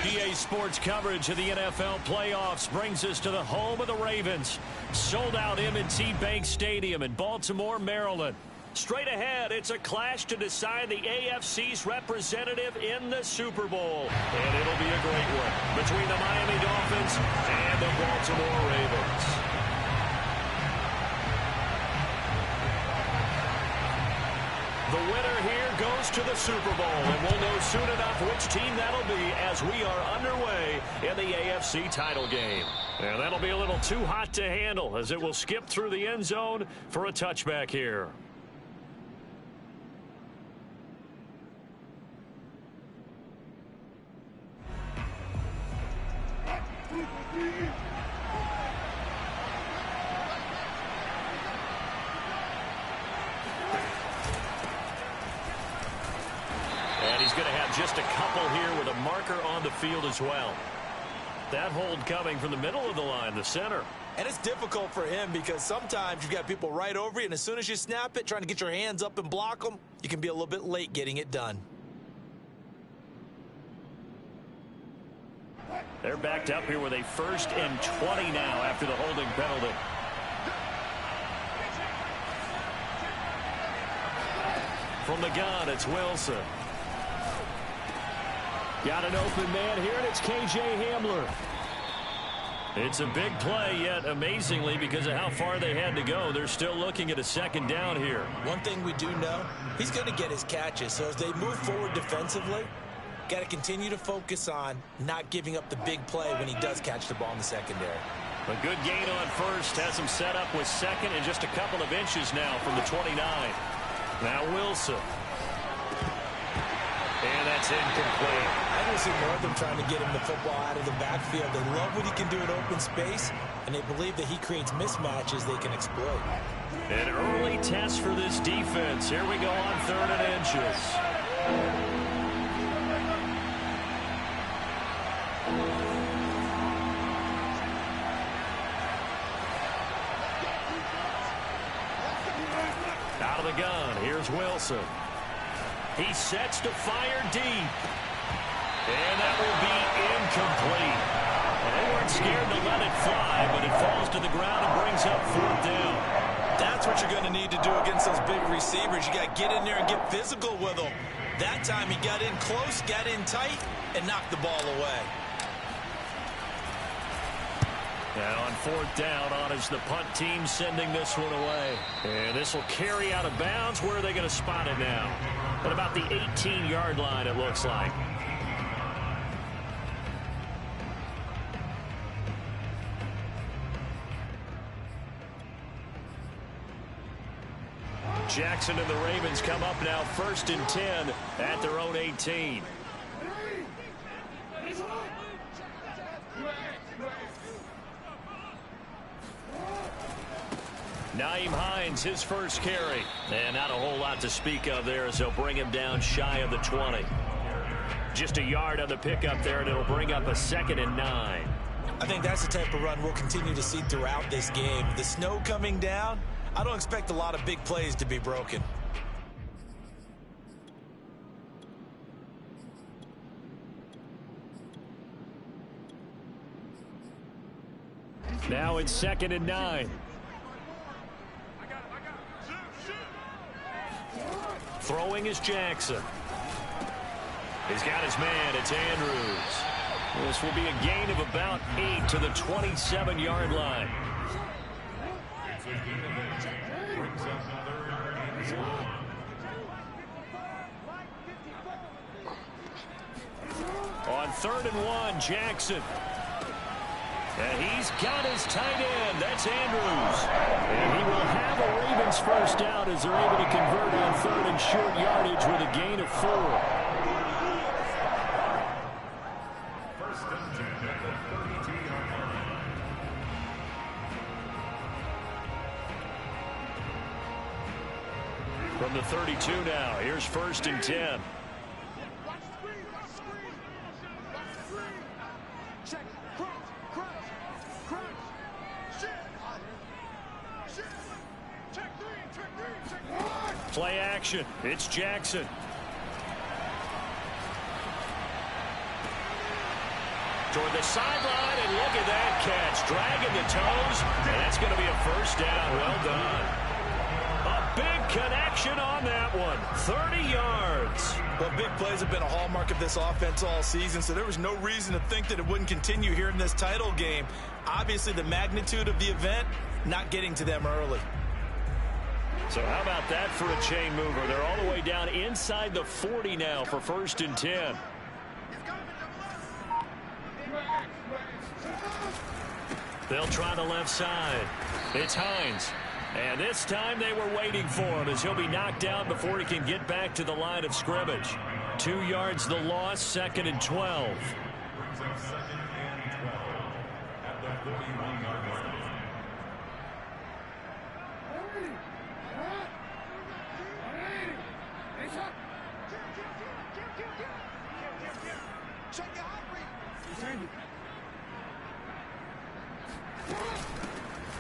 EA Sports coverage of the NFL playoffs brings us to the home of the Ravens. Sold out M&T Bank Stadium in Baltimore, Maryland. Straight ahead, it's a clash to decide the AFC's representative in the Super Bowl. And it'll be a great one between the Miami Dolphins and the Baltimore Ravens. The winner here goes to the Super Bowl, and we'll know soon enough which team that'll be as we are underway in the AFC title game. And that'll be a little too hot to handle as it will skip through the end zone for a touchback here. And he's going to have just a couple here with a marker on the field as well. That hold coming from the middle of the line, the center. And it's difficult for him because sometimes you've got people right over you, and as soon as you snap it, trying to get your hands up and block them, you can be a little bit late getting it done. They're backed up here with a 1st and 20 now after the holding penalty. From the gun, it's Wilson. Got an open man here, and it's K.J. Hamler. It's a big play, yet amazingly, because of how far they had to go, they're still looking at a 2nd down here. One thing we do know, he's going to get his catches. So as they move forward defensively, got to continue to focus on not giving up the big play when he does catch the ball in the secondary. A good gain on 1st, has him set up with 2nd and just a couple of inches now from the 29. Now Wilson. And that's incomplete. I don't see Northam trying to get him the football out of the backfield. They love what he can do in open space, and they believe that he creates mismatches they can exploit. An early test for this defense. Here we go on 3rd and inches. Out of the gun, here's Wilson. He sets to fire deep. And that will be incomplete. And they weren't scared to let it fly, but it falls to the ground and brings up 4th down. That's what you're going to need to do against those big receivers. You got to get in there and get physical with them. That time he got in close, got in tight, and knocked the ball away. Now on 4th down, on is the punt team sending this one away. And this will carry out of bounds. Where are they going to spot it now? At about the 18-yard line, it looks like. Jackson and the Ravens come up now 1st and 10 at their own 18. Nyheim Hines, his first carry. And not a whole lot to speak of there as they'll bring him down shy of the 20. Just a yard on the pickup there, and it'll bring up a 2nd and 9. I think that's the type of run we'll continue to see throughout this game. The snow coming down, I don't expect a lot of big plays to be broken. Now it's 2nd and 9. Throwing is Jackson. He's got his man. It's Andrews. This will be a gain of about 8 to the 27-yard line. On 3rd and 1, Jackson. And he's got his tight end. That's Andrews. And he will have a Ravens first down as they're able to convert on 3rd and short yardage with a gain of 4. From the 32 now, here's 1st and 10. Play action. It's Jackson. Toward the sideline, and look at that catch. Dragging the toes, and that's going to be a first down. Well done. A big connection on that one. 30 yards. Well, big plays have been a hallmark of this offense all season, so there was no reason to think that it wouldn't continue here in this title game. Obviously, the magnitude of the event, not getting to them early. So how about that for a chain mover? They're all the way down inside the 40 now for 1st and 10. They'll try the left side. It's Hines. And this time they were waiting for him as he'll be knocked down before he can get back to the line of scrimmage. 2 yards the loss, 2nd and 12.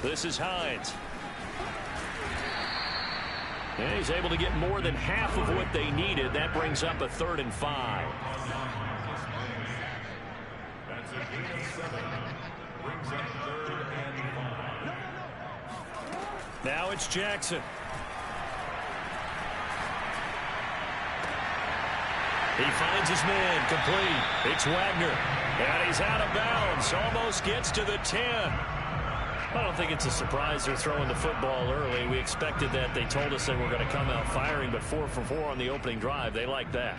This is Hines. And he's able to get more than half of what they needed. That brings up a 3rd and 5. That's a gain of 7. Brings up 3rd and 5. Now it's Jackson. He finds his man complete. It's Wagner. And he's out of bounds. Almost gets to the 10. I don't think it's a surprise they're throwing the football early. We expected that. They told us they were going to come out firing, but 4 for 4 on the opening drive. They like that.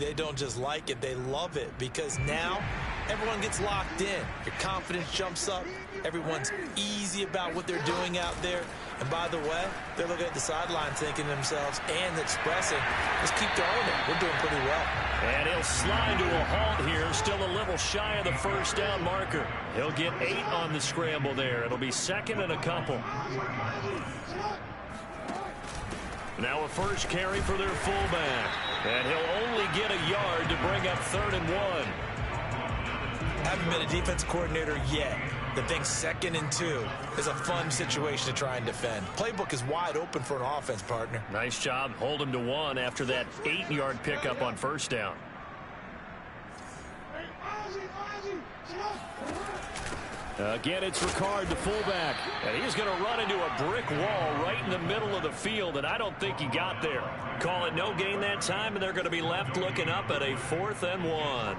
They don't just like it, they love it, because now everyone gets locked in. Your confidence jumps up. Everyone's easy about what they're doing out there. And by the way, they're looking at the sideline thinking to themselves and expressing, let's keep throwing it. We're doing pretty well. And he'll slide to a halt here, still a little shy of the first down marker. He'll get 8 on the scramble there. It'll be 2nd and a couple. Now a first carry for their fullback. And he'll only get a yard to bring up 3rd and 1. Haven't been a defense coordinator yet that thinks 2nd and 2 is a fun situation to try and defend. Playbook is wide open for an offense, partner. Nice job. Hold him to 1 after that 8-yard pickup on first down. Again, it's Ricard, the fullback. And he's going to run into a brick wall right in the middle of the field, and I don't think he got there. Call it no gain that time, and they're going to be left looking up at a 4th and 1.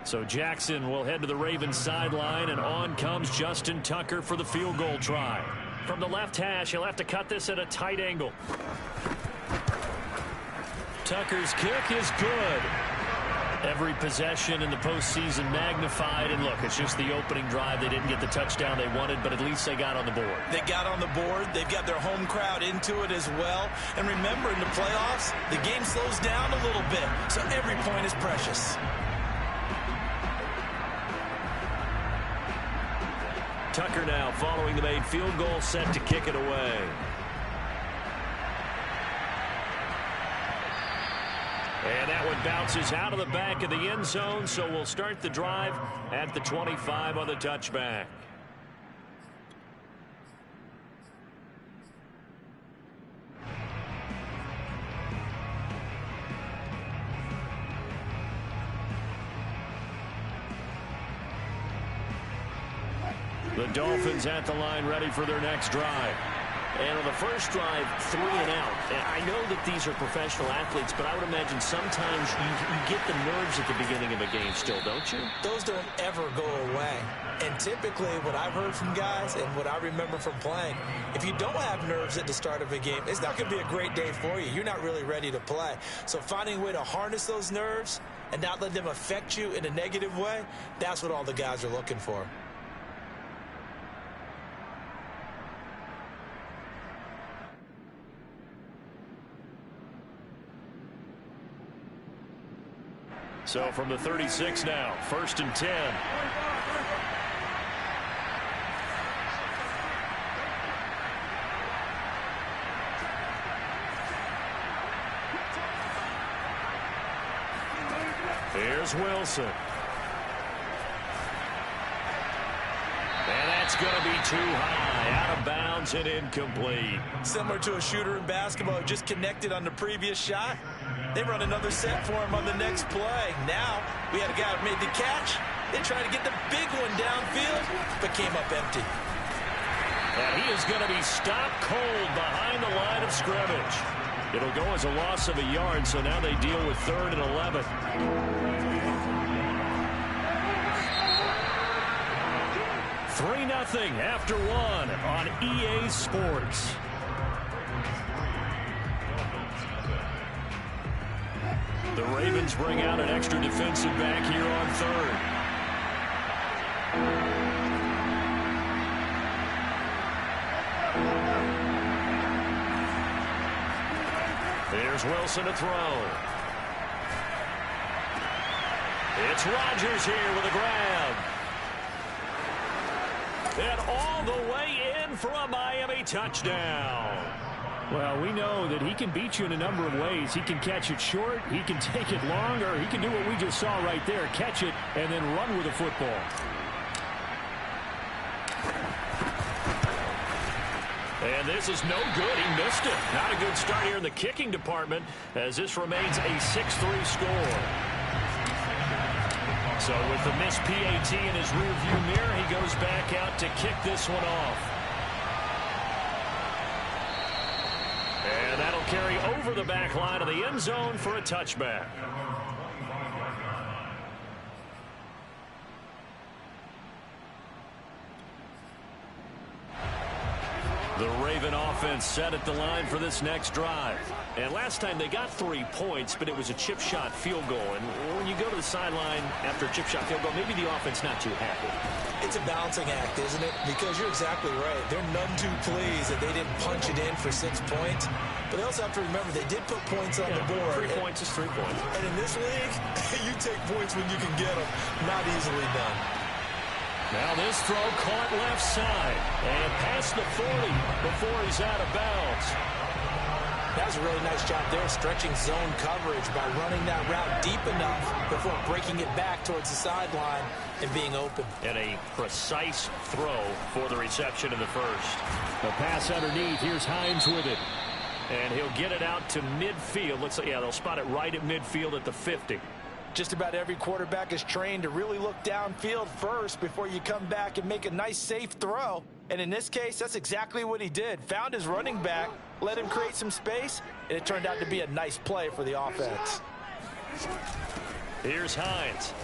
So Jackson will head to the Ravens sideline, and on comes Justin Tucker for the field goal try. From the left hash, he'll have to cut this at a tight angle. Tucker's kick is good. Every possession in the postseason magnified, and look, it's just the opening drive. They didn't get the touchdown they wanted, but at least they got on the board. They got on the board. They've got their home crowd into it as well. And remember, in the playoffs, the game slows down a little bit, so every point is precious. Tucker now following the made field goal, set to kick it away. And that one bounces out of the back of the end zone, so we'll start the drive at the 25 on the touchback. The Dolphins at the line, ready for their next drive. And on the first drive, 3 and out. And I know that these are professional athletes, but I would imagine sometimes you get the nerves at the beginning of a game still, don't you? Those don't ever go away. And typically what I've heard from guys and what I remember from playing, if you don't have nerves at the start of a game, it's not going to be a great day for you. You're not really ready to play. So finding a way to harness those nerves and not let them affect you in a negative way, that's what all the guys are looking for. So from the 36 now, 1st and 10. Here's Wilson. And that's going to be too high, out of bounds and incomplete. Similar to a shooter in basketball who just connected on the previous shot. They run another set for him on the next play. Now, we had a guy who made the catch. They tried to get the big one downfield, but came up empty. And he is going to be stopped cold behind the line of scrimmage. It'll go as a loss of a yard, so now they deal with 3rd and 11. Three 0 after 1 on EA Sports. The Ravens bring out an extra defensive back here on 3rd. Here's Wilson to throw. It's Rodgers here with a grab. And all the way in for a Miami touchdown. Well, we know that he can beat you in a number of ways. He can catch it short, he can take it long, or he can do what we just saw right there, catch it and then run with the football. And this is no good. He missed it. Not a good start here in the kicking department as this remains a 6-3 score. So with the missed PAT in his rearview mirror, he goes back out to kick this one off. And that'll carry over the back line of the end zone for a touchback. The Raven offense set at the line for this next drive. And last time they got 3 points, but it was a chip shot field goal. And when you go to the sideline after a chip shot field goal, maybe the offense not too happy. It's a balancing act, isn't it? Because you're exactly right. They're none too pleased that they didn't punch it in for 6 points. But they also have to remember they did put points on the board. 3 points is 3 points. And in this league, you take points when you can get them. Not easily done. Now this throw caught left side and past the 40 before he's out of bounds. That was a really nice job there, stretching zone coverage by running that route deep enough before breaking it back towards the sideline and being open. And a precise throw for the reception in the first. The pass underneath. Here's Hines with it. And he'll get it out to midfield. Looks like, yeah, they'll spot it right at midfield at the 50. Just about every quarterback is trained to really look downfield first before you come back and make a nice, safe throw. And in this case, that's exactly what he did. Found his running back, let him create some space, and it turned out to be a nice play for the offense. Here's Hines.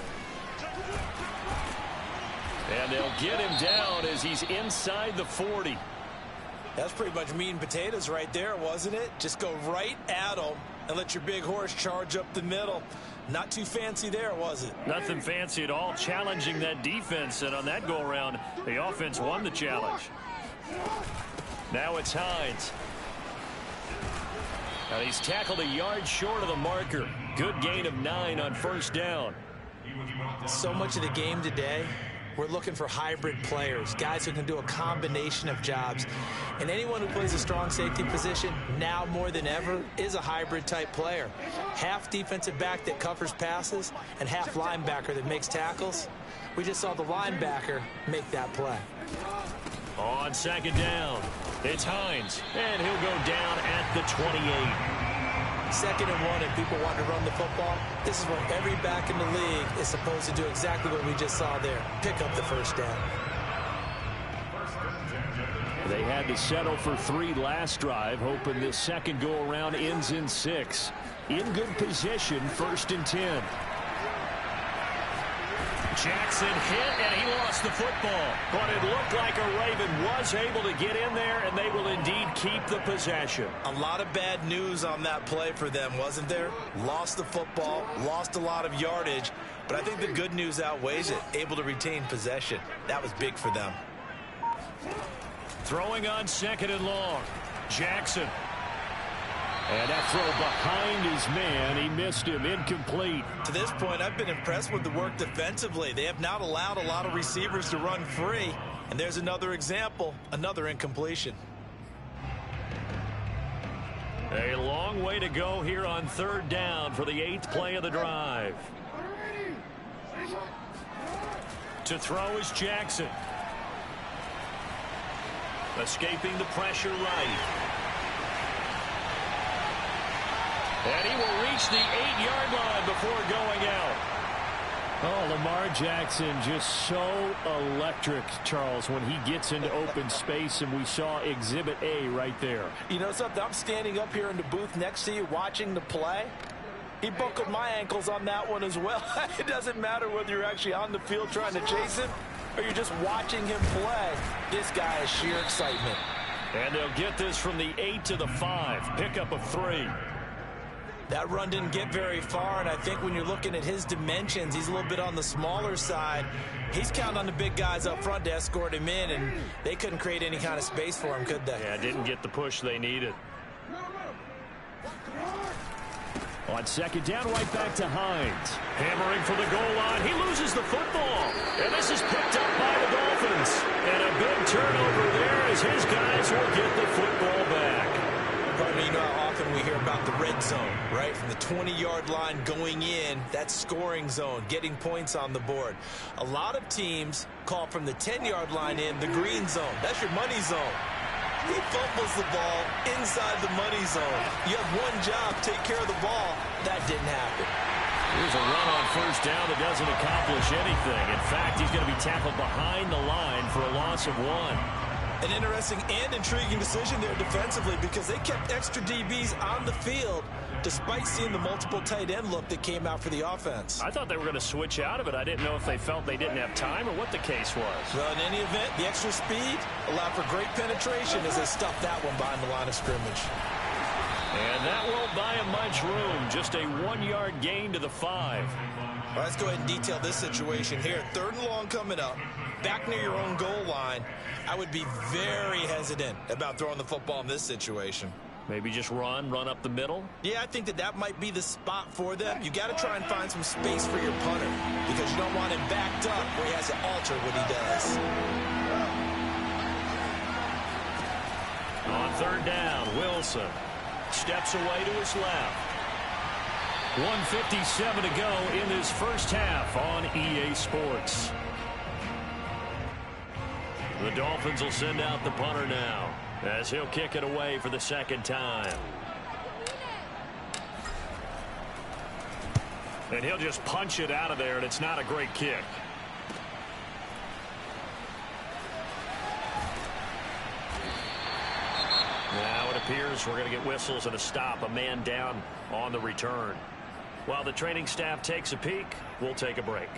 And they'll get him down as he's inside the 40. That's pretty much meat and potatoes right there, wasn't it? Just go right at him and let your big horse charge up the middle. Not too fancy there, was it? Nothing fancy at all, challenging that defense. And on that go-around, the offense won the challenge. Now it's Hines. Now he's tackled a yard short of the marker. Good gain of 9 on first down. So much of the game today, we're looking for hybrid players, guys who can do a combination of jobs. And anyone who plays a strong safety position, now more than ever, is a hybrid type player. Half defensive back that covers passes and half linebacker that makes tackles. We just saw the linebacker make that play. On second down, it's Hines, and he'll go down at the 28. 2nd and 1, and people want to run the football. This is what every back in the league is supposed to do, exactly what we just saw there. Pick up the first down. They had to settle for 3 last drive, hoping this second go-around ends in 6. In good position, 1st and 10. Jackson hit, and he lost the football. But it looked like a Raven was able to get in there, and they will indeed keep the possession. A lot of bad news on that play for them, wasn't there? Lost the football, lost a lot of yardage, but I think the good news outweighs it. Able to retain possession. That was big for them. Throwing on 2nd and long. Jackson. And that throw behind his man. He missed him. Incomplete. To this point, I've been impressed with the work defensively. They have not allowed a lot of receivers to run free. And there's another example, another incompletion. A long way to go here on 3rd down for the 8th play of the drive. To throw is Jackson. Escaping the pressure right. And he will reach the 8-yard line before going out. Oh, Lamar Jackson just so electric, Charles, when he gets into open space, and we saw Exhibit A right there. You know something? I'm standing up here in the booth next to you watching the play. He buckled my ankles on that one as well. It doesn't matter whether you're actually on the field trying to chase him or you're just watching him play. This guy is sheer excitement. And they'll get this from the 8 to the 5. Pickup of 3. That run didn't get very far, and I think when you're looking at his dimensions, he's a little bit on the smaller side. He's counting on the big guys up front to escort him in, and they couldn't create any kind of space for him, could they? Yeah, didn't get the push they needed. On 2nd down, right back to Hines. Hammering for the goal line. He loses the football. And this is picked up by the Dolphins. And a big turnover there as his guys will get the football back. Pardon me, you know how often we hear about the red zone, right? From the 20-yard line going in, that scoring zone, getting points on the board. A lot of teams call from the 10-yard line in the green zone. That's your money zone. He fumbles the ball inside the money zone. You have one job, take care of the ball. That didn't happen. Here's a run on 1st down that doesn't accomplish anything. In fact, he's going to be tackled behind the line for a loss of 1. An interesting and intriguing decision there defensively because they kept extra DBs on the field despite seeing the multiple tight end look that came out for the offense. I thought they were going to switch out of it. I didn't know if they felt they didn't have time or what the case was. Well, in any event, the extra speed allowed for great penetration as they stuffed that one behind the line of scrimmage. And that won't buy him much room. Just a 1-yard gain to the 5. All right, let's go ahead and detail this situation here. 3rd and long coming up, back near your own goal line. I would be very hesitant about throwing the football in this situation. Maybe just run up the middle? Yeah, I think that might be the spot for them. You got to try and find some space for your punter because you don't want him backed up where he has to alter what he does. On 3rd down, Wilson steps away to his left. 1:57 to go in this first half on EA Sports. The Dolphins will send out the punter now as he'll kick it away for the 2nd time. And he'll just punch it out of there, and it's not a great kick. Now it appears we're going to get whistles and a stop, a man down on the return. While the training staff takes a peek, we'll take a break.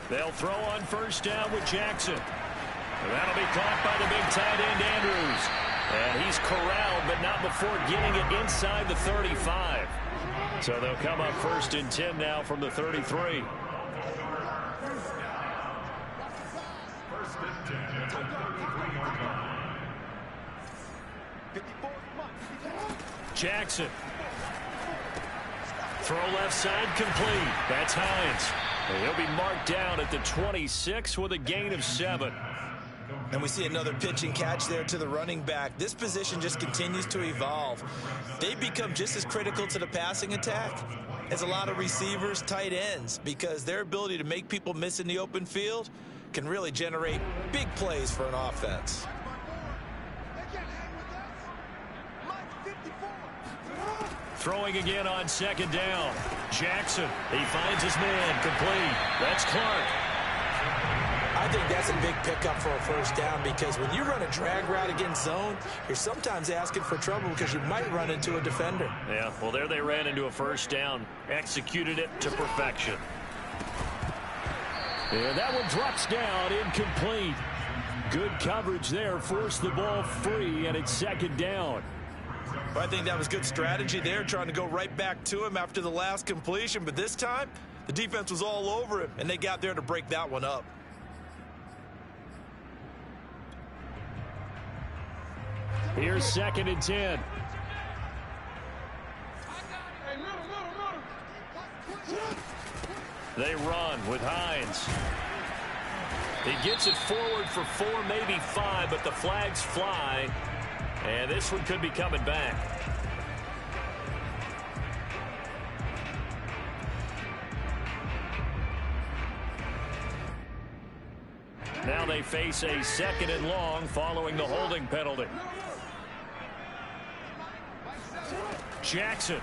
They'll throw on 1st down with Jackson. And that'll be caught by the big tight end, Andrews. And he's corralled, but not before getting it inside the 35. So they'll come up 1st and 10 now from the 33. Jackson. Throw left side complete. That's Hines. And he'll be marked down at the 26 with a gain of 7. And we see another pitch and catch there to the running back. This position just continues to evolve. They become just as critical to the passing attack as a lot of receivers, tight ends, because their ability to make people miss in the open field can really generate big plays for an offense. Throwing again on second down. Jackson, he finds his man, complete. That's Clark. I think that's a big pickup for a first down because when you run a drag route against zone, you're sometimes asking for trouble because you might run into a defender. Yeah, well, there they ran into a first down. Executed it to perfection. And that one drops down, incomplete. Good coverage there, forced the ball free, and it's second down. I think that was good strategy there, trying to go right back to him after the last completion. But this time, the defense was all over him, and they got there to break that one up. Here's second and 10. They run with Hines. He gets it forward for 4, maybe 5, but the flags fly. And this one could be coming back. Now they face a second and long following the holding penalty. Jackson.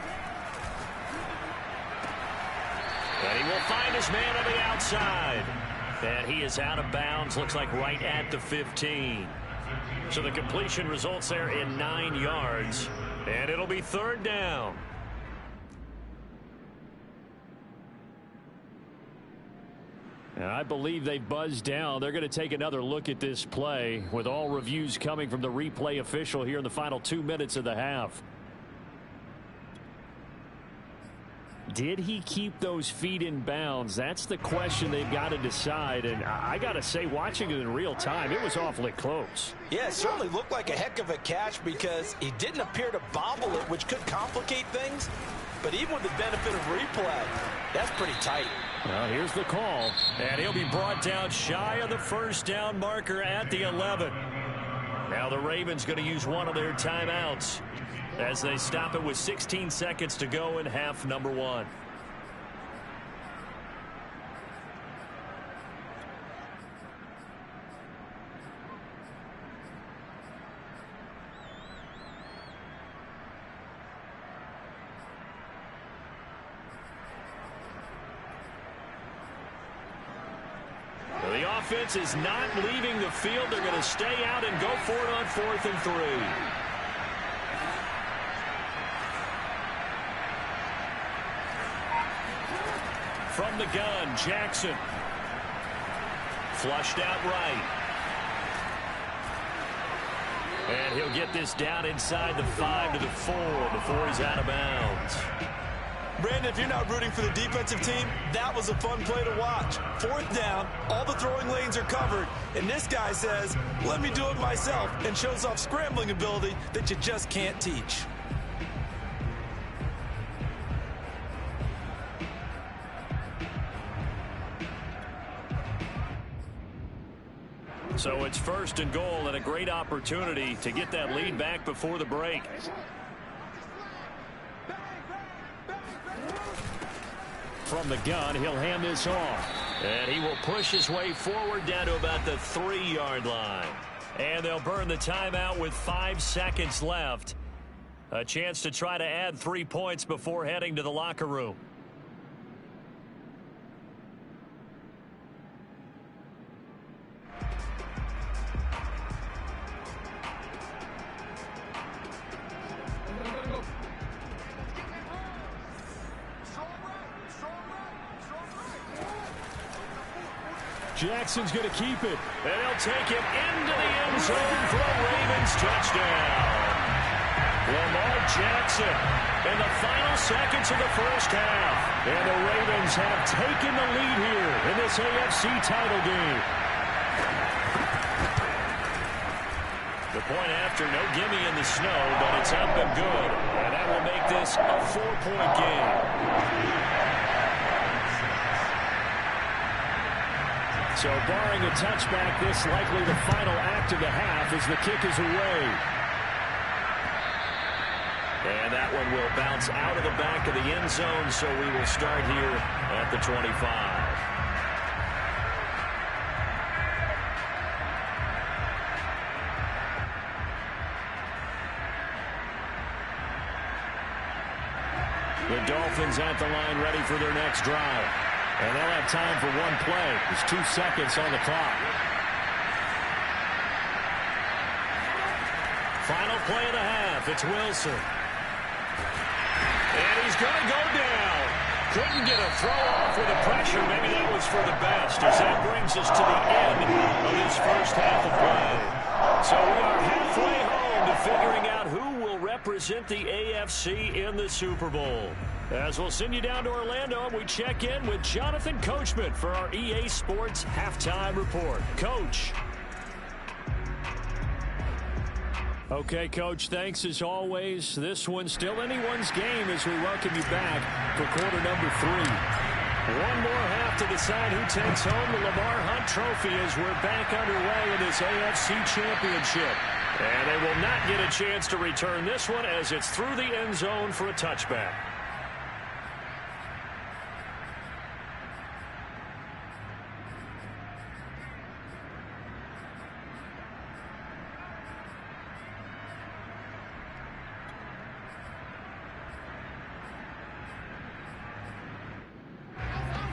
And he will find his man on the outside. And he is out of bounds, looks like right at the 15. So the completion results there in 9 yards. And it'll be third down. And I believe they buzzed down. They're going to take another look at this play with all reviews coming from the replay official here in the final 2 minutes of the half. Did he keep those feet in bounds? That's the question they've got to decide. And I got to say, watching it in real time, it was awfully close. Yeah, it certainly looked like a heck of a catch because he didn't appear to bobble it, which could complicate things. But even with the benefit of replay, that's pretty tight. Well, here's the call. And he'll be brought down shy of the first down marker at the 11. Now the Ravens going to use one of their timeouts as they stop it with 16 seconds to go in half number 1. The offense is not leaving the field. They're going to stay out and go for it on 4th and 3. From the gun, Jackson. Flushed out right. And he'll get this down inside the 5 to the 4 before he's out of bounds. Brandon, if you're not rooting for the defensive team, that was a fun play to watch. 4th down, all the throwing lanes are covered, and this guy says, let me do it myself, and shows off scrambling ability that you just can't teach. So it's 1st and goal and a great opportunity to get that lead back before the break. From the gun, he'll hand this off. And he will push his way forward down to about the 3-yard line. And they'll burn the timeout with 5 seconds left. A chance to try to add 3 points before heading to the locker room. Jackson's going to keep it. And he'll take it into the end zone for a Ravens touchdown. Lamar Jackson in the final seconds of the first half. And the Ravens have taken the lead here in this AFC title game. The point after, no gimme in the snow, but it's up and good. And that will make this a 4-point game. So barring a touchback, this likely the final act of the half as the kick is away. And that one will bounce out of the back of the end zone, so we will start here at the 25. The Dolphins at the line ready for their next drive. And they'll have time for one play. There's 2 seconds on the clock. Final play of the half. It's Wilson. And he's going to go down. Couldn't get a throw off with the pressure. Maybe that was for the best, as that brings us to the end of this first half of play. So we are halfway home to figuring out who will represent the AFC in the Super Bowl. As we'll send you down to Orlando, and we check in with Jonathan Coachman for our EA Sports Halftime Report. Coach. Okay, Coach, thanks as always. This one's still anyone's game as we welcome you back for quarter number 3. One more half to decide who takes home the Lamar Hunt Trophy as we're back underway in this AFC Championship. And they will not get a chance to return this one as it's through the end zone for a touchback.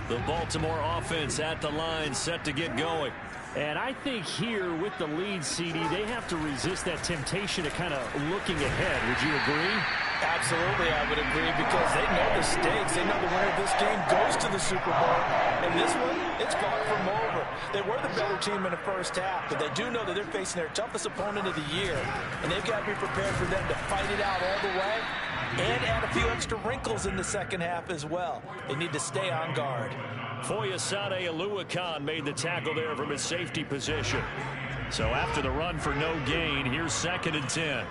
The Baltimore offense at the line, set to get going. And I think here with the lead, CD, they have to resist that temptation to kind of looking ahead. Would you agree? Absolutely, I would agree, because they know the stakes. They know the winner of this game goes to the Super Bowl. And this one, it's far from over. They were the better team in the first half, but they do know that they're facing their toughest opponent of the year. And they've got to be prepared for them to fight it out all the way and add a few extra wrinkles in the second half as well. They need to stay on guard. Foyesade Aluakan made the tackle there from his safety position. So after the run for no gain, here's 2nd and 10.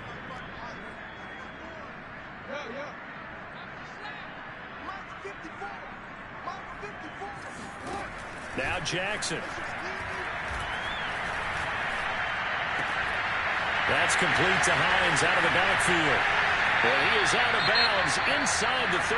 Now Jackson. That's complete to Hines out of the backfield. Well, he is out of bounds inside the 35.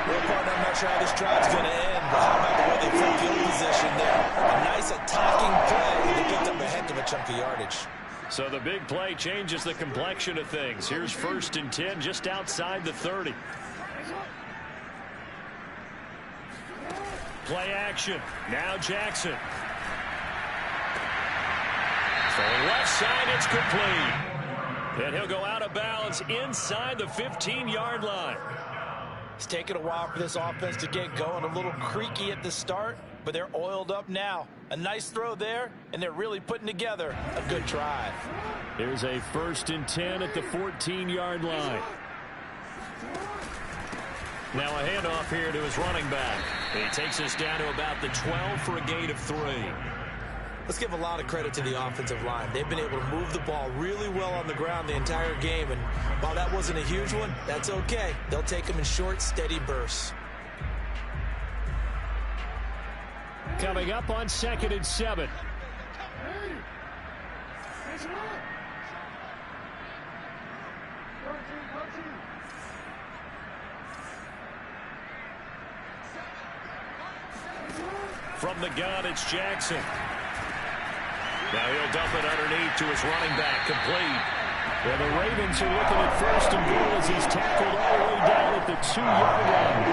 Well, partner, I'm not sure how this drive's going to end, but how about the way they played field position there? A nice attacking play. They picked up a heck of a chunk of yardage. So the big play changes the complexion of things. Here's 1st and 10 just outside the 30. Play action. Now Jackson. Throwing left side, it's complete. And he'll go out of bounds inside the 15-yard line. It's taken a while for this offense to get going. A little creaky at the start, but they're oiled up now. A nice throw there, and they're really putting together a good drive. Here's a 1st and 10 at the 14-yard line. Now a handoff here to his running back. He takes us down to about the 12 for a gain of 3. Let's give a lot of credit to the offensive line. They've been able to move the ball really well on the ground the entire game, and while that wasn't a huge one, that's okay. They'll take them in short, steady bursts. Coming up on 2nd and 7. From the gun, it's Jackson. Now he'll dump it underneath to his running back, complete. Well, the Ravens are looking at 1st and goal as he's tackled all the way down at the 2-yard line.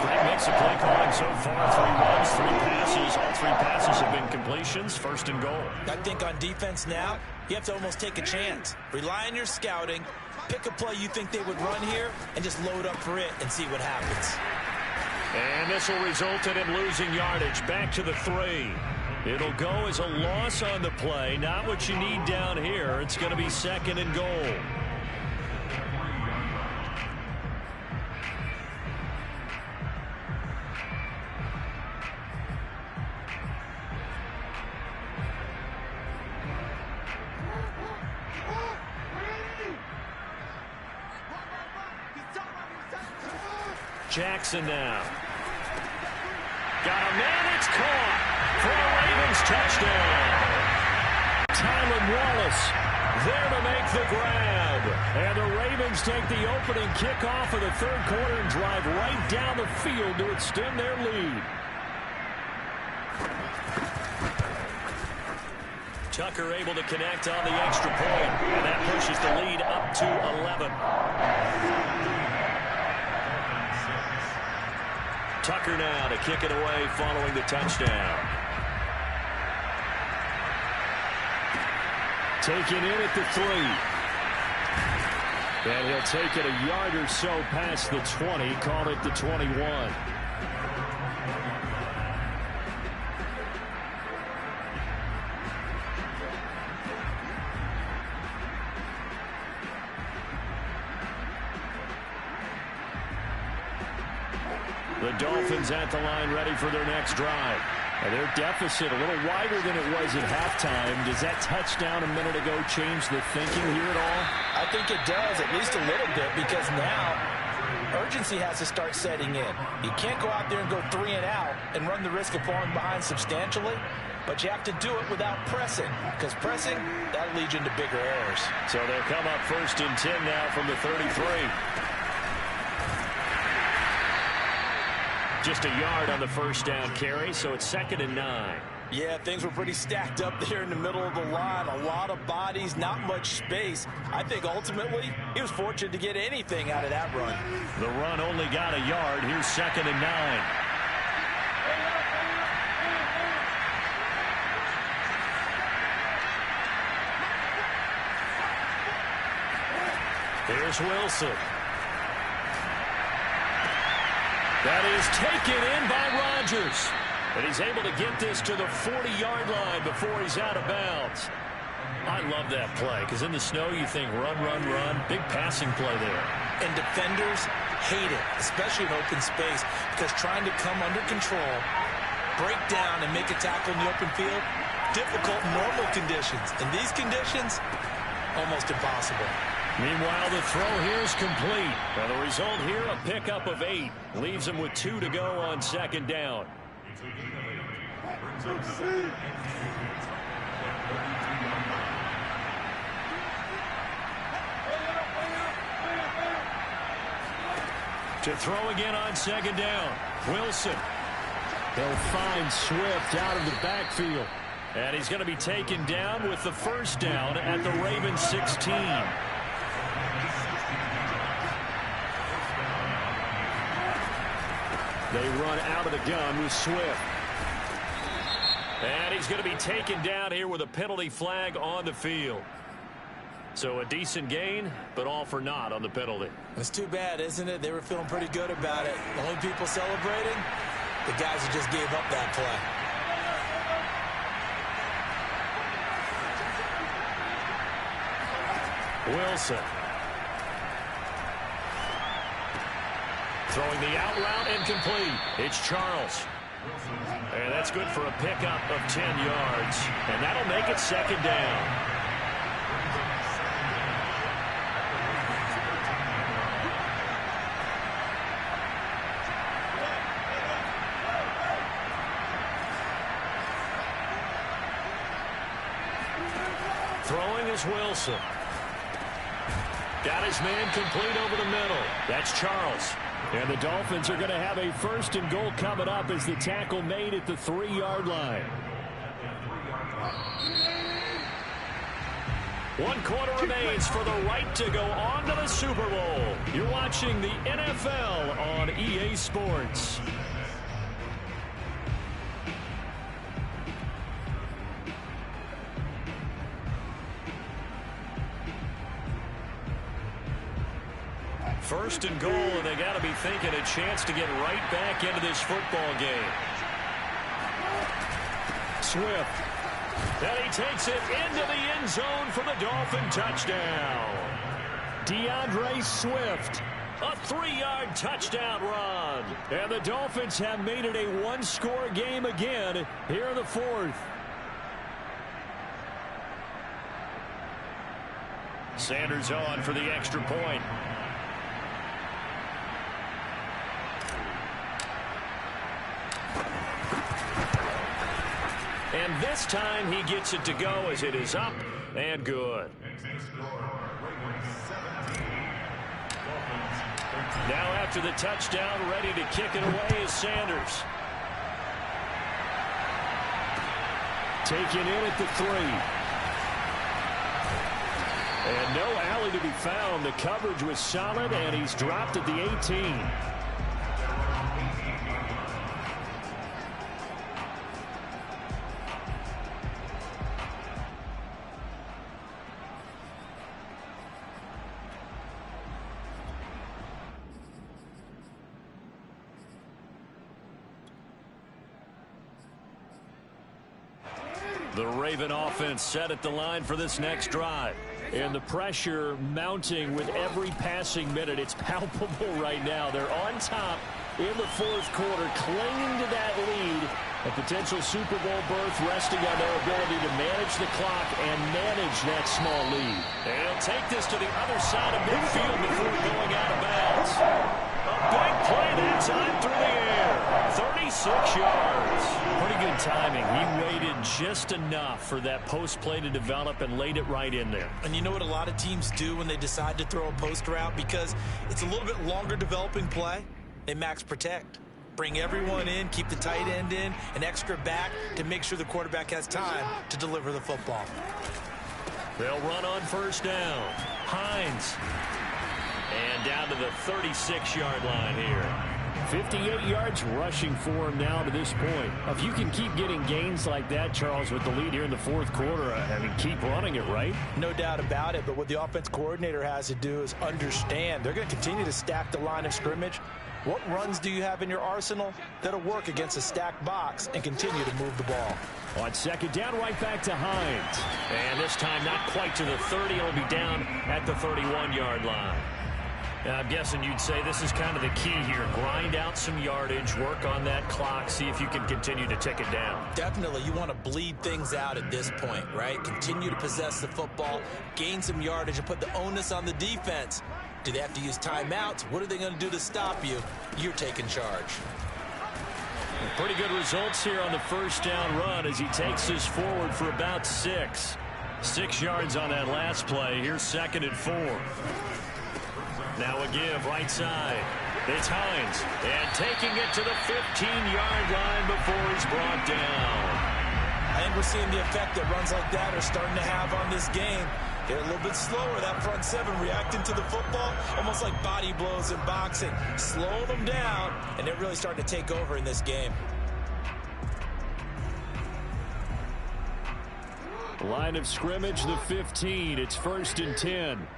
Great mix of play calling so far. 3 runs, 3 passes. All 3 passes have been completions. 1st and goal. I think on defense now, you have to almost take a chance. Rely on your scouting. Pick a play you think they would run here and just load up for it and see what happens. And this will result in him losing yardage. Back to the 3. It'll go as a loss on the play. Not what you need down here. It's going to be 2nd and goal. Jackson now. Got a man, it's caught for a Ravens touchdown. Tylan Wallace There to make the grab. And the Ravens take the opening kickoff of the 3rd quarter and drive right down the field to extend their lead. Tucker able to connect on the extra point, and that pushes the lead up to 11. Tucker now to kick it away following the touchdown. Taken in at the 3. And he'll take it a yard or so past the 20, call it the 21. The Dolphins at the line ready for their next drive. And their deficit a little wider than it was at halftime. Does that touchdown a minute ago change the thinking here at all? I think it does, at least a little bit, because now urgency has to start setting in. You can't go out there and go 3 and out and run the risk of falling behind substantially, but you have to do it without pressing, because pressing, that'll lead you into bigger errors. So they'll come up 1st and 10 now from the 33. Just a yard on the first down carry, so it's 2nd and 9. Yeah, things were pretty stacked up there in the middle of the line. A lot of bodies, not much space. I think ultimately he was fortunate to get anything out of that run. The run only got a yard. Here's 2nd and 9. Here's Wilson. That is taken in by Rodgers. And he's able to get this to the 40-yard line before he's out of bounds. I love that play, because in the snow you think run, run, run. Big passing play there. And defenders hate it, especially in open space, because trying to come under control, break down, and make a tackle in the open field, difficult in normal conditions. In these conditions, almost impossible. Meanwhile, the throw here is complete. And the result here, a pickup of 8. Leaves him with 2 to go on 2nd down. To throw again on 2nd down. Wilson. They'll find Swift out of the backfield. And he's going to be taken down with the 1st down at the Ravens 16. They run out of the gun with Swift. And he's going to be taken down here with a penalty flag on the field. So a decent gain, but all for naught on the penalty. It's too bad, isn't it? They were feeling pretty good about it. The only people celebrating, the guys who just gave up that play. Wilson. Throwing the out route incomplete. It's Charles. And that's good for a pickup of 10 yards. And that'll make it 2nd down. Throwing is Wilson. Got his man complete over the middle. That's Charles. And the Dolphins are going to have a 1st and goal coming up as the tackle made at the 3-yard line. 1 quarter remains for the right to go on to the Super Bowl. You're watching the NFL on EA Sports. First and goal, and they got to be thinking a chance to get right back into this football game. Swift. And he takes it into the end zone for the Dolphin touchdown. DeAndre Swift. A 3-yard touchdown run. And the Dolphins have made it a 1-score game again here in the 4th. Sanders on for the extra point. And this time he gets it to go as it is up and good. Now after the touchdown, ready to kick it away is Sanders. Taken in at the 3. And no alley to be found. The coverage was solid, and he's dropped at the 18. The Raven offense set at the line for this next drive. And the pressure mounting with every passing minute. It's palpable right now. They're on top in the fourth quarter, clinging to that lead. A potential Super Bowl berth resting on their ability to manage the clock and manage that small lead. They'll take this to the other side of midfield before going out of bounds. A big play that time through the air. 36 yards. Pretty good timing. He waited just enough for that post play to develop and laid it right in there. And you know what a lot of teams do when they decide to throw a post route? Because it's a little bit longer developing play, they max protect. Bring everyone in, keep the tight end in, an extra back to make sure the quarterback has time to deliver the football. They'll run on first down. Hines. And down to the 36-yard line here. 58 yards rushing for him now to this point. If you can keep getting gains like that, Charles, with the lead here in the fourth quarter, I mean, keep running it, right? No doubt about it, but what the offense coordinator has to do is understand they're going to continue to stack the line of scrimmage. What runs do you have in your arsenal that'll work against a stacked box and continue to move the ball? On second down, right back to Hines. And this time not quite to the 30. It'll be down at the 31-yard line. I'm guessing you'd say this is kind of the key here. Grind out some yardage, work on that clock, see if you can continue to tick it down. Definitely. You want to bleed things out at this point, right? Continue to possess the football, gain some yardage, and put the onus on the defense. Do they have to use timeouts? What are they going to do to stop you? You're taking charge. Pretty good results here on the first down run as he takes this forward for about 6. 6 yards on that last play. Here's 2nd and 4. Now a give right side. It's Hines. And taking it to the 15-yard line before he's brought down. I think we're seeing the effect that runs like that are starting to have on this game. They're a little bit slower, that front seven, reacting to the football, almost like body blows in boxing. Slow them down, and they're really starting to take over in this game. Line of scrimmage, the 15. It's 1st and 10.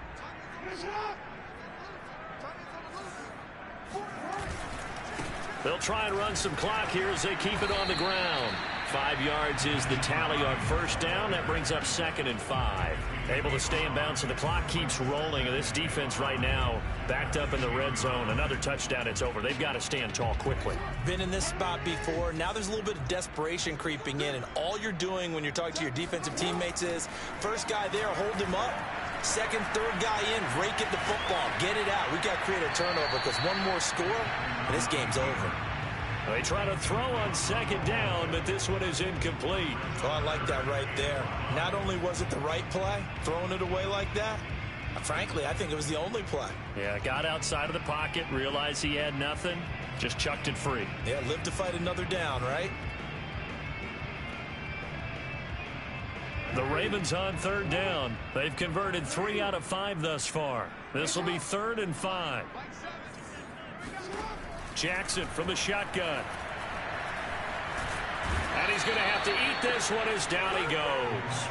They'll try and run some clock here as they keep it on the ground. 5 yards is the tally on first down. That brings up 2nd and 5. Able to stay in bounds, and the clock keeps rolling. And this defense right now backed up in the red zone. Another touchdown, it's over. They've got to stand tall quickly. Been in this spot before. Now there's a little bit of desperation creeping in, and all you're doing when you're talking to your defensive teammates is first guy there, hold him up. Second, third guy in, rake at the football. Get it out. We got to create a turnover because one more score, and this game's over. They try to throw on second down, but this one is incomplete. Oh, I like that right there. Not only was it the right play, throwing it away like that, frankly, I think it was the only play. Yeah, got outside of the pocket, realized he had nothing, just chucked it free. Yeah, live to fight another down, right? The Ravens on third down. They've converted 3 out of 5 thus far. This will be 3rd and 5. Jackson from the shotgun. And he's going to have to eat this one as down he goes.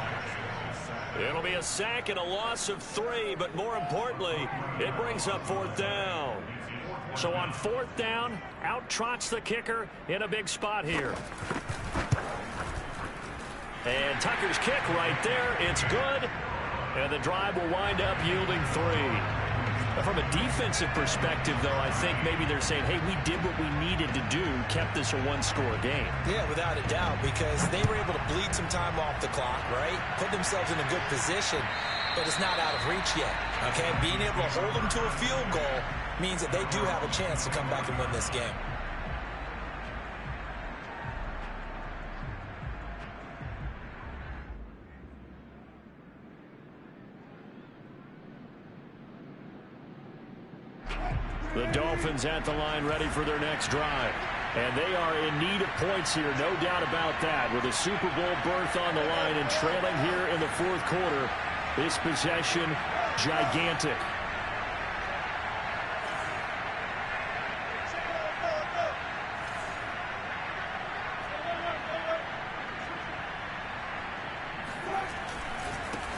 It'll be a sack and a loss of 3, but more importantly, it brings up 4th down. So on 4th down, out trots the kicker in a big spot here. And Tucker's kick right there. It's good. And the drive will wind up yielding 3. From a defensive perspective, though, I think maybe they're saying, hey, we did what we needed to do, kept this a one-score game. Yeah, without a doubt, because they were able to bleed some time off the clock, right? Put themselves in a good position, but it's not out of reach yet, okay? Being able to hold them to a field goal means that they do have a chance to come back and win this game. The Dolphins at the line ready for their next drive. And they are in need of points here, no doubt about that. With a Super Bowl berth on the line and trailing here in the fourth quarter, this possession gigantic.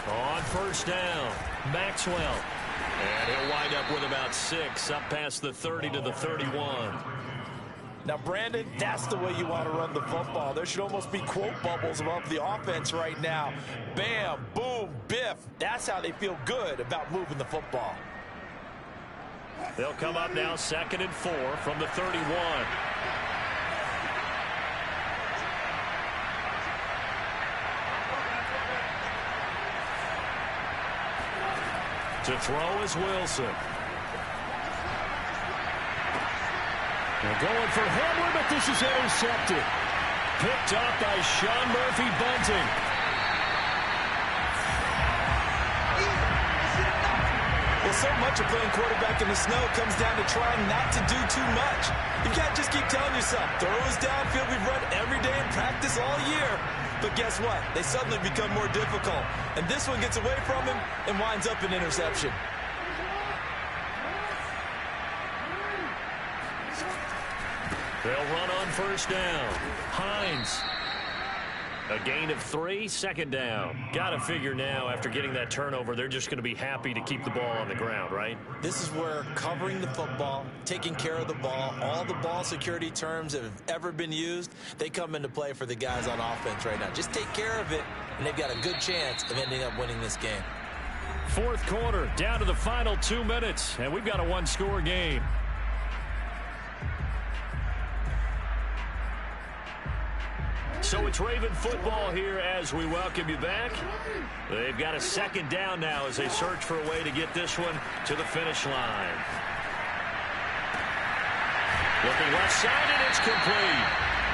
On first down, Maxwell. And he'll wind up with about 6, up past the 30 to the 31. Now, Brandon, that's the way you want to run the football. There should almost be quote bubbles above the offense right now. Bam, boom, biff. That's how they feel good about moving the football. They'll come up now 2nd and 4 from the 31. To throw is Wilson. They're going for Hamler, but this is intercepted. Picked up by Sean Murphy-Bunting. Well, so much of playing quarterback in the snow comes down to trying not to do too much. You can't just keep telling yourself, throws downfield we've run every day in practice all year. But guess what? They suddenly become more difficult. And this one gets away from him and winds up an interception. They'll run on 1st down. Hines. A gain of 3, 2nd down. Got to figure now, after getting that turnover, they're just going to be happy to keep the ball on the ground, right? This is where covering the football, taking care of the ball, all the ball security terms that have ever been used, they come into play for the guys on offense right now. Just take care of it, and they've got a good chance of ending up winning this game. 4th quarter, down to the final 2 minutes, and we've got a one-score game. So it's Raven football here as we welcome you back. They've got a 2nd down now as they search for a way to get this one to the finish line. Looking left side, and it's complete.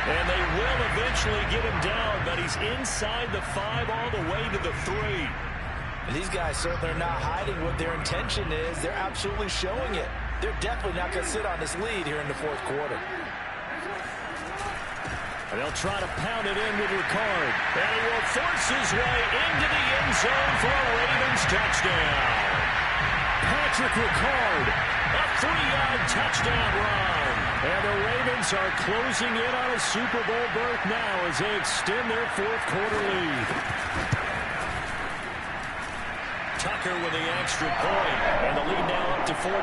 And they will eventually get him down, but he's inside the 5 all the way to the 3. And these guys certainly are not hiding what their intention is. They're absolutely showing it. They're definitely not going to sit on this lead here in the 4th quarter. And they'll try to pound it in with Ricard. And he will force his way into the end zone for a Ravens touchdown. Patrick Ricard, a 3-yard touchdown run. And the Ravens are closing in on a Super Bowl berth now as they extend their 4th quarter lead. Tucker with the extra point, and the lead now up to 14.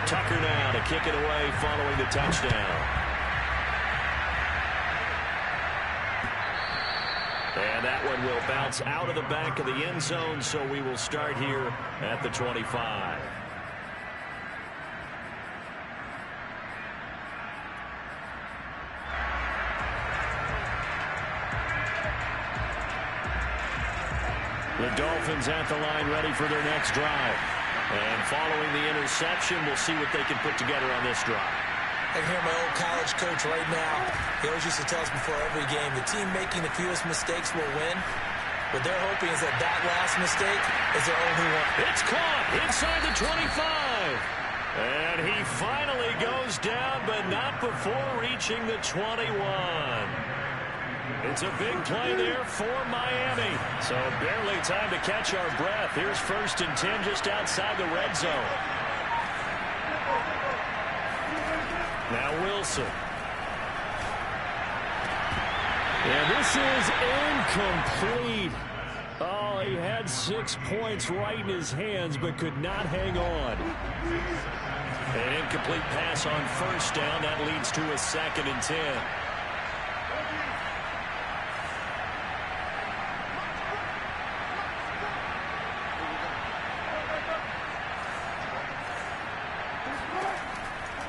Tucker now to kick it away following the touchdown. And that one will bounce out of the back of the end zone, so we will start here at the 25. The Dolphins at the line ready for their next drive. And following the interception, we'll see what they can put together on this drive. I can hear my old college coach right now. He always used to tell us before every game, the team making the fewest mistakes will win. What they're hoping is that that last mistake is their only one. It's caught inside the 25. And he finally goes down, but not before reaching the 21. It's a big play there for Miami. So barely time to catch our breath. Here's 1st and 10 just outside the red zone. Now Wilson. And this is incomplete. Oh, he had 6 points right in his hands, but could not hang on. An incomplete pass on 1st down. That leads to a 2nd and 10.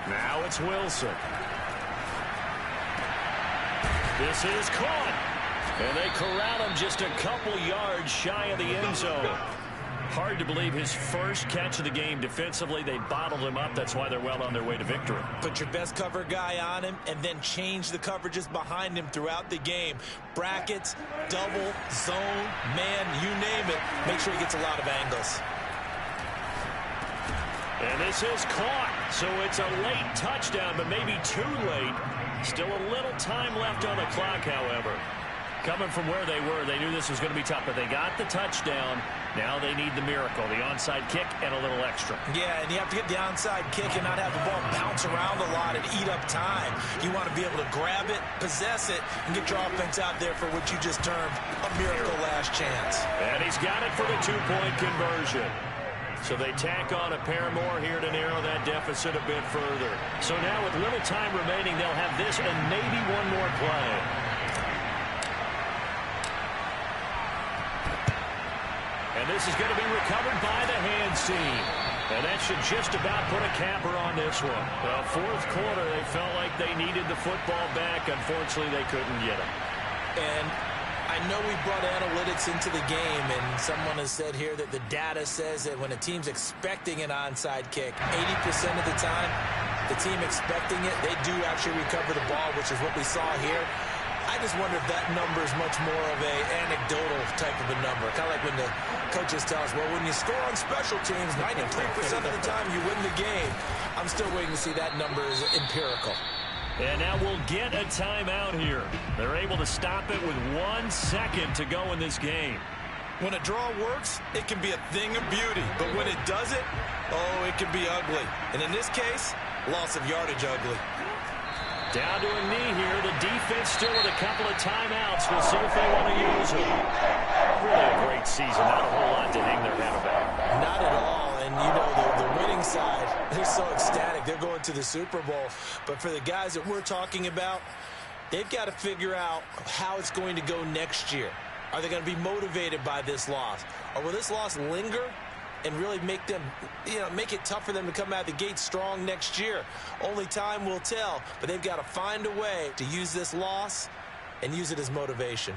Now it's Wilson. This is caught. And they corral him just a couple yards shy of the end zone. Hard to believe his first catch of the game defensively. They bottled him up. That's why they're well on their way to victory. Put your best cover guy on him and then change the coverages behind him throughout the game. Brackets, double, zone, man, you name it. Make sure he gets a lot of angles. And this is caught. So it's a late touchdown, but maybe too late. Still a little time left on the clock, however. Coming from where they were, they knew this was going to be tough, but they got the touchdown. Now they need the miracle, the onside kick and a little extra. Yeah, and you have to get the onside kick and not have the ball bounce around a lot and eat up time. You want to be able to grab it, possess it, and get your offense out there for what you just termed a miracle last chance. And he's got it for the 2-point conversion. So they tack on a pair more here to narrow that deficit a bit further. So now with little time remaining, they'll have this and maybe one more play. And this is going to be recovered by the hands team. And that should just about put a capper on this one. Well, fourth quarter, they felt like they needed the football back. Unfortunately, they couldn't get it. And I know we brought analytics into the game, and someone has said here that the data says that when a team's expecting an onside kick, 80% of the time, the team expecting it, they do actually recover the ball, which is what we saw here. I just wonder if that number is much more of a anecdotal type of a number. Kind of like when the coaches tell us, well, when you score on special teams, 93% of the time you win the game. I'm still waiting to see that number is empirical. And now we'll get a timeout here. They're able to stop it with 1 second to go in this game. When a draw works, it can be a thing of beauty. But when it doesn't, oh, it can be ugly. And in this case, loss of yardage ugly. Down to a knee here. The defense still with a couple of timeouts. We'll see if they want to use them. Really a great season. Not a whole lot to hang their head about. Not at all. And, you know, the winning side, they're so ecstatic. They're going to the Super Bowl. But for the guys that we're talking about, they've got to figure out how it's going to go next year. Are they going to be motivated by this loss? Or will this loss linger and really make them, make it tough for them to come out of the gate strong next year? Only time will tell, but they've got to find a way to use this loss and use it as motivation.